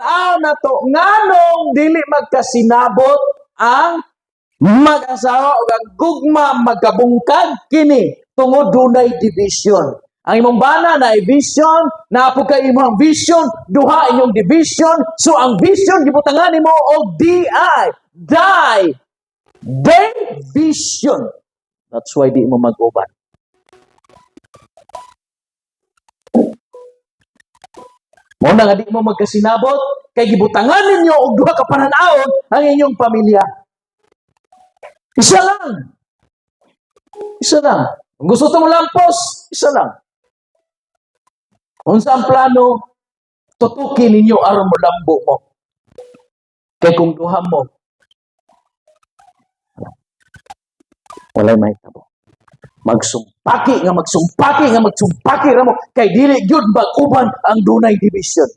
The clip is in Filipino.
tan-aw na to nganong dili magkasinabot ang mag-asawa o ang gugma magkabungkag kini tungod dunay division. Ang imong bana na vision, napo kay imong vision, duha inyong division. So ang vision gibutangan nimo og DI, division. That's why di mo mag-uban. Mo na nga di mo magkasinabot kay gibutangan ninyo og duha ka panan-awon ang inyong pamilya. Isa lang. Isa lang. Kung gusto mo lampos, isa lang. Unsa ang plano, tutukin ninyo aron mo lambo mo. Kay kung duha mo, walay mahitabo. Magsumpaki ra mo kay dili gyud mag-uban ang dunay division.